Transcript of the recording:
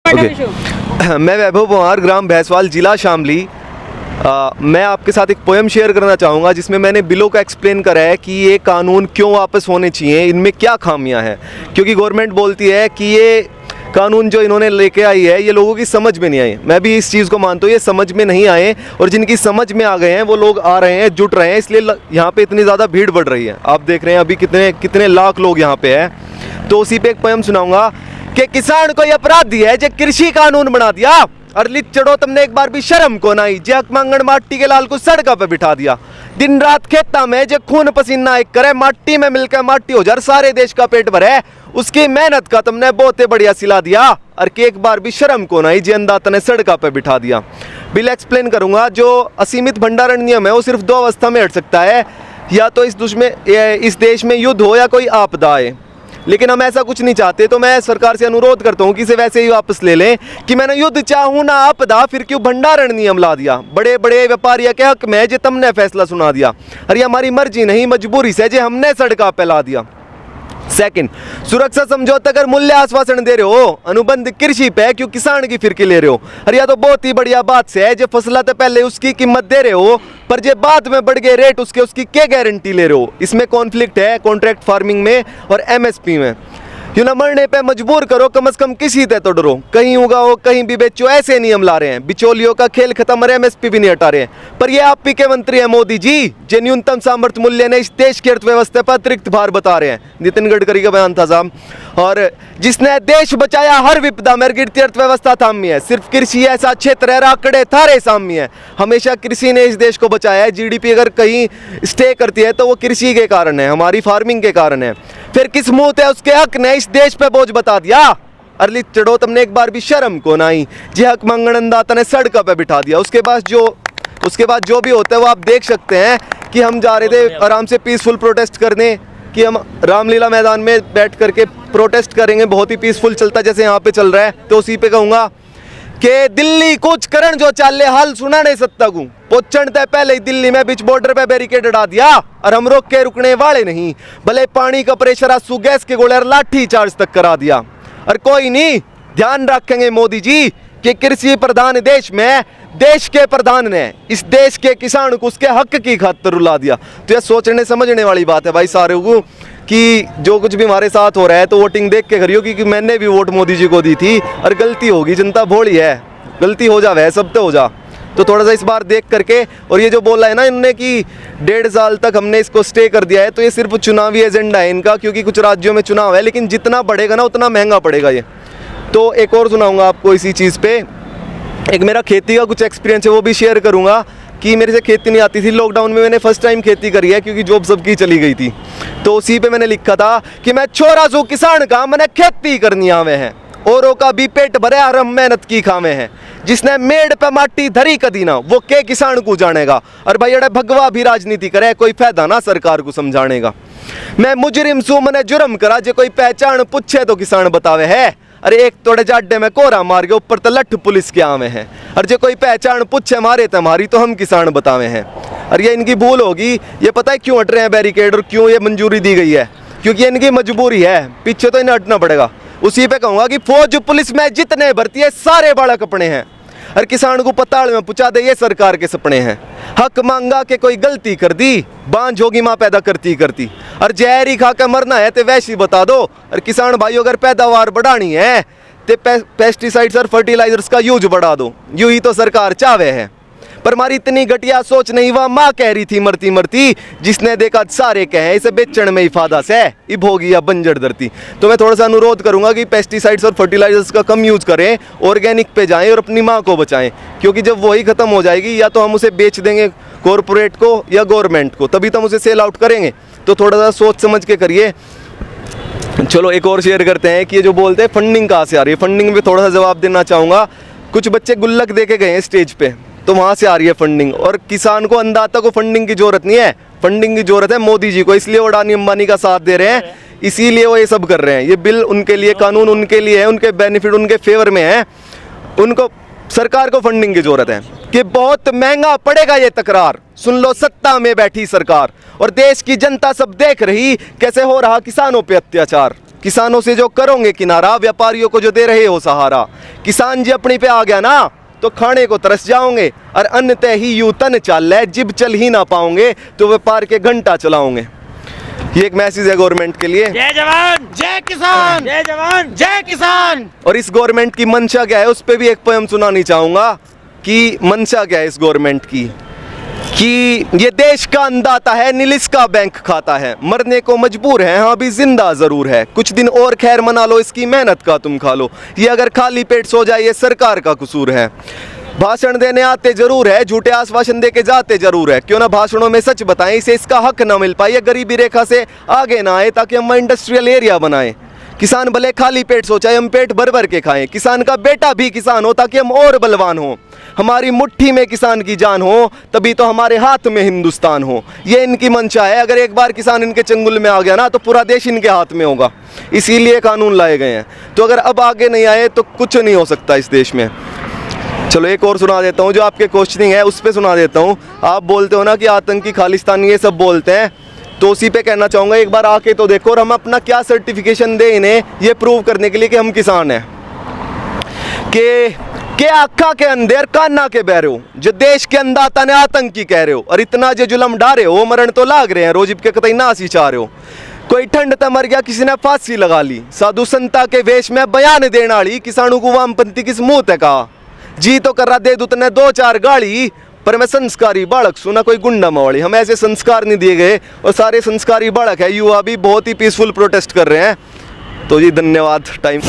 मैं वैभव पंवार, ग्राम भैंसवाल, जिला शामली। मैं आपके साथ एक पोएम शेयर करना चाहूँगा जिसमें मैंने बिलों का एक्सप्लेन करा है कि ये कानून क्यों वापस होने चाहिए, इनमें क्या खामियां हैं। क्योंकि गवर्नमेंट बोलती है कि ये कानून जो इन्होंने लेके आई है ये लोगों की समझ में नहीं आए। मैं भी इस चीज़ को मानता हूँ, ये समझ में नहीं आए, और जिनकी समझ में आ गए हैं वो लोग आ रहे हैं, जुट रहे हैं, इसलिए यहाँ पे इतनी ज़्यादा भीड़ बढ़ रही है। आप देख रहे हैं अभी कितने कितने लाख लोग यहाँ पे हैं। तो उसी पे एक पोएम सुनाऊंगा कि किसान को अपराधी है जो कृषि कानून बना दिया, और लिट चढ़ो तुमने एक बार भी शर्म को नहीं, जे हक मांगण माटी के लाल को सड़क पे बिठा दिया। दिन रात खेता में जो खून पसीना एक करे, माटी में मिलकर माटी हो जा, सारे देश का पेट भरे, उसकी मेहनत का तुमने बहुत बढ़िया सिला दिया, और कि एक बार भी शर्म को नहीं, जे अंदाता ने सड़क पे बिठा दिया। बिल एक्सप्लेन करूंगा। जो असीमित भंडारण नियम है वो सिर्फ दो अवस्था में हट सकता है, या तो इस देश में युद्ध हो या कोई आपदा आए, लेकिन हम ऐसा कुछ नहीं चाहते। तो मैं सरकार से अनुरोध करता हूं कि इसे वैसे ही वापस ले लें कि मैंने युद्ध चाहूं ना आपदा, फिर क्यों भंडारण नियम ला दिया। बड़े बड़े व्यापारियों के हक में जे तुमने फैसला सुना दिया, अरे हमारी मर्जी नहीं मजबूरी से जे हमने सड़का पे ला दिया। सेकंड, सुरक्षा समझौता अगर मूल्य आश्वासन दे रहे हो अनुबंध कृषि पे, क्यों किसान की फिरकी ले रहे हो। अरे या तो बहुत ही बढ़िया बात से है, जो फसला तो पहले उसकी कीमत दे रहे हो, पर जे बाद में बढ़ गए रेट उसकी क्या गारंटी ले रहे हो। इसमें कॉन्फ्लिक्ट है कॉन्ट्रैक्ट फार्मिंग में और एमएसपी में। क्यों ना मरने पे मजबूर करो, कम से कम किसी ते तो डरो, कहीं उगाओ कहीं भी बेचो, ऐसे नियम ला रहे हैं। बिचौलियों का खेल खत्म, और एमएसपी भी नहीं हटा रहे हैं। पर ये आप ही के मंत्री हैं मोदी जी, जो न्यूनतम सामर्थ्य मूल्य ने इस देश की अर्थव्यवस्था पर अतिरिक्त भार बता रहे हैं। नितिन गडकरी का बयान था साहब। और जिसने देश बचाया हर विपदा में गिरती अर्थव्यवस्था थामी है। सिर्फ कृषि ऐसा क्षेत्र है राकड़े थारे सामी है, हमेशा कृषि ने इस देश को बचाया है। जीडीपी अगर कहीं स्टे करती है तो वो कृषि के कारण है, हमारी फार्मिंग के कारण है। फिर किस मुंह है उसके हक ने इस देश पे बोझ बता दिया, अरली चढ़ो तुमने एक बार भी शर्म को नहीं, जे हक मंगणदाता ने सड़क पे बिठा दिया। उसके बाद जो भी होता है वो आप देख सकते हैं कि हम जा रहे थे आराम से पीसफुल प्रोटेस्ट करने, कि हम रामलीला मैदान में बैठ करके प्रोटेस्ट करेंगे, बहुत ही पीसफुल चलता जैसे यहाँ पे चल रहा है। तो उसी पे कहूँगा कि दिल्ली कुछ करण जो चाले हाल सुना नहीं सकता को पहुंचन तय पहले ही दिल्ली में बीच बॉर्डर पे बैरिकेड हटा दिया, और हम रोक के रुकने वाले नहीं। भले पानी का प्रेशर आंसू गैस के गोले और लाठी चार्ज तक करा दिया। और कोई नहीं, ध्यान रखेंगे मोदी जी कि कृषि प्रधान देश में देश के प्रधान ने इस देश के किसान को उसके हक की खातिर रुला दिया। तो यह सोचने समझने वाली बात है भाई सारे को, कि जो कुछ भी हमारे साथ हो रहा है तो वोटिंग देख के करियो, क्योंकि मैंने भी वोट मोदी जी को दी थी, और गलती होगी, जनता भोली है, गलती हो जावे सब तो हो जा। तो थोड़ा सा इस बार देख करके, और ये जो बोला है ना इन्होंने कि 1.5 साल तक हमने इसको स्टे कर दिया है, तो ये सिर्फ चुनावी एजेंडा है इनका, क्योंकि कुछ राज्यों में चुनाव है, लेकिन जितना बढ़ेगा ना उतना महंगा पड़ेगा ये। तो एक और सुनाऊंगा आपको इसी चीज़ पे, एक मेरा खेती का कुछ एक्सपीरियंस है वो भी शेयर करूंगा कि मेरे से खेती नहीं आती थी। लॉकडाउन में मैंने फर्स्ट टाइम खेती करी है, क्योंकि जॉब सबकी चली गई थी। तो उसी पे मैंने लिखा था कि मैं छोरा सू किसान का, मैंने खेती करनी आवे हैं, औरों का भी पेट भरे और हम मेहनत की खावे हैं। जिसने मेड़ पे माटी धरी कदी ना वो के किसान को जानेगा। और भाई अरे भगवा भी राजनीति करे, कोई फायदा ना सरकार को समझाने का। मैं मुजरिम सू मने जुर्म करा, जो कोई पहचान पूछे तो किसान बतावे है। अरे एक तोड़े जाड्डे में कोरा मार के ऊपर तो लठ पुलिस के आवे हैं, और जो कोई पहचान पूछे मारे तुम्हारी तो हम किसान बतावे हैं। और ये इनकी भूल होगी, ये पता है क्यों हट रहे हैं बैरिकेड और क्यों ये मंजूरी दी गई है, क्योंकि इनकी मजबूरी है, पीछे तो इन्हें हटना पड़ेगा। उसी पे कहूँगा कि फौज पुलिस में जितने भर्ती है सारे बालक अपने हैं, और किसान को पताल में पहुँचा दे ये सरकार के सपने हैं। हक मांगा के कोई गलती कर दी, बांझ होगी माँ पैदा करती करती, और जहरी खा के मरना है तो वैसे ही बता दो। और किसान भाइयों अगर पैदावार बढ़ानी है तो पेस्टिसाइड्स और फर्टिलाइजर्स का यूज बढ़ा दो, यूं ही तो सरकार चावे है। पर हमारी इतनी घटिया सोच नहीं, वह माँ कह रही थी मरती मरती, जिसने देखा सारे कहे इसे बेचण में ही फायदा से इब होगी या बंजर धरती। तो मैं थोड़ा सा अनुरोध करूंगा कि पेस्टिसाइड्स और फर्टिलाइजर्स का कम यूज करें, ऑर्गेनिक पे जाएं और अपनी माँ को बचाएं, क्योंकि जब वही खत्म हो जाएगी या तो हम उसे बेच देंगे कॉरपोरेट को या गवर्नमेंट को, तभी तो हम उसे सेल आउट करेंगे। तो थोड़ा सा सोच समझ के करिए। चलो एक और शेयर करते हैं कि ये जो बोलते हैं फंडिंग कहाँ से आ रही है, फंडिंग पे थोड़ा सा जवाब देना चाहूँगा। कुछ बच्चे गुल्लक दे के गए हैं स्टेज पे, तो वहाँ से आ रही है फंडिंग। और किसान को अन्नदाता को फंडिंग की जरूरत नहीं है, फंडिंग की जरूरत है मोदी जी को, इसलिए वो अडानी अंबानी का साथ दे रहे हैं, इसीलिए वो ये सब कर रहे हैं। ये बिल उनके लिए, कानून उनके लिए है, उनके बेनिफिट उनके फेवर में है। उनको सरकार को फंडिंग की जरूरत है कि बहुत महंगा पड़ेगा ये तकरार, सुन लो सत्ता में बैठी सरकार, और देश की जनता सब देख रही कैसे हो रहा किसानों पे अत्याचार। किसानों से जो करोगे किनारा, व्यापारियों को जो दे रहे हो सहारा, किसान जी अपनी पे आ गया ना तो खाने को तरस जाओगे, और अन्न तय ही यूं तन चाल है, जिब चल ही ना पाओगे तो व्यापार के घंटा चलाओगे। ये एक मैसेज है गवर्नमेंट के लिए। जय जवान जय किसान, जय जवान जय किसान। और इस गवर्नमेंट की मंशा क्या है उस पर भी एक पोयम सुनानी चाहूंगा कि मंशा क्या है इस गवर्नमेंट की, कि ये देश का अन्नदाता है, नील इसका बैंक खाता है, मरने को मजबूर है हाँ भी जिंदा जरूर है, कुछ दिन और खैर मना लो, इसकी मेहनत का तुम खा लो, ये अगर खाली पेट सो जाए ये सरकार का कसूर है। भाषण देने आते जरूर है, झूठे आश्वासन दे के जाते जरूर है, क्यों ना भाषणों में सच बताएं, इसे इसका हक ना मिल पाए, गरीबी रेखा से आगे ना आए, ताकि हम इंडस्ट्रियल एरिया बनाएं। किसान भले खाली पेट सोचाए, हम पेट भर भर के खाएं, किसान का बेटा भी किसान हो ताकि हम और बलवान हो, हमारी मुट्ठी में किसान की जान हो, तभी तो हमारे हाथ में हिंदुस्तान हो। ये इनकी मंशा है, अगर एक बार किसान इनके चंगुल में आ गया ना तो पूरा देश इनके हाथ में होगा, इसीलिए कानून लाए गए हैं। तो अगर अब आगे नहीं आए तो कुछ नहीं हो सकता इस देश में। चलो एक और सुना देता हूँ, जो आपके क्वेश्चनिंग है उस पर सुना देता हूँ। आप बोलते हो ना कि आतंकी खालिस्तानी ये सब बोलते हैं, तो उसी पे कहना चाहूँगा एक बार आके तो देखो, और हम अपना क्या सर्टिफिकेशन दें इन्हें ये प्रूव करने के लिए कि हम किसान हैं। के आखा के अंधेर कान्ना के बह रहे हो, जो देश के अन्नदाता ने आतंकी कह रहे हो, और इतना जो जुलम डारे हो मरण तो लाग रहे हैं, रोजिब के कतई नासी चाह रहे हो। कोई ठंड त मर गया किसी ने फांसी लगा ली, साधु संता के वेश में बयान देने वाली, किसानों को वामपंथी किस मुंह तक कहा, जी तो कर रहा दे दूत ने दो चार गाड़ी, पर मैं संस्कारी बालक सुना कोई गुंडा मवाली। हमें ऐसे संस्कार नहीं दिए गए, और सारे संस्कारी बालक है, युवा भी बहुत ही पीसफुल प्रोटेस्ट कर रहे हैं। तो जी धन्यवाद टाइम।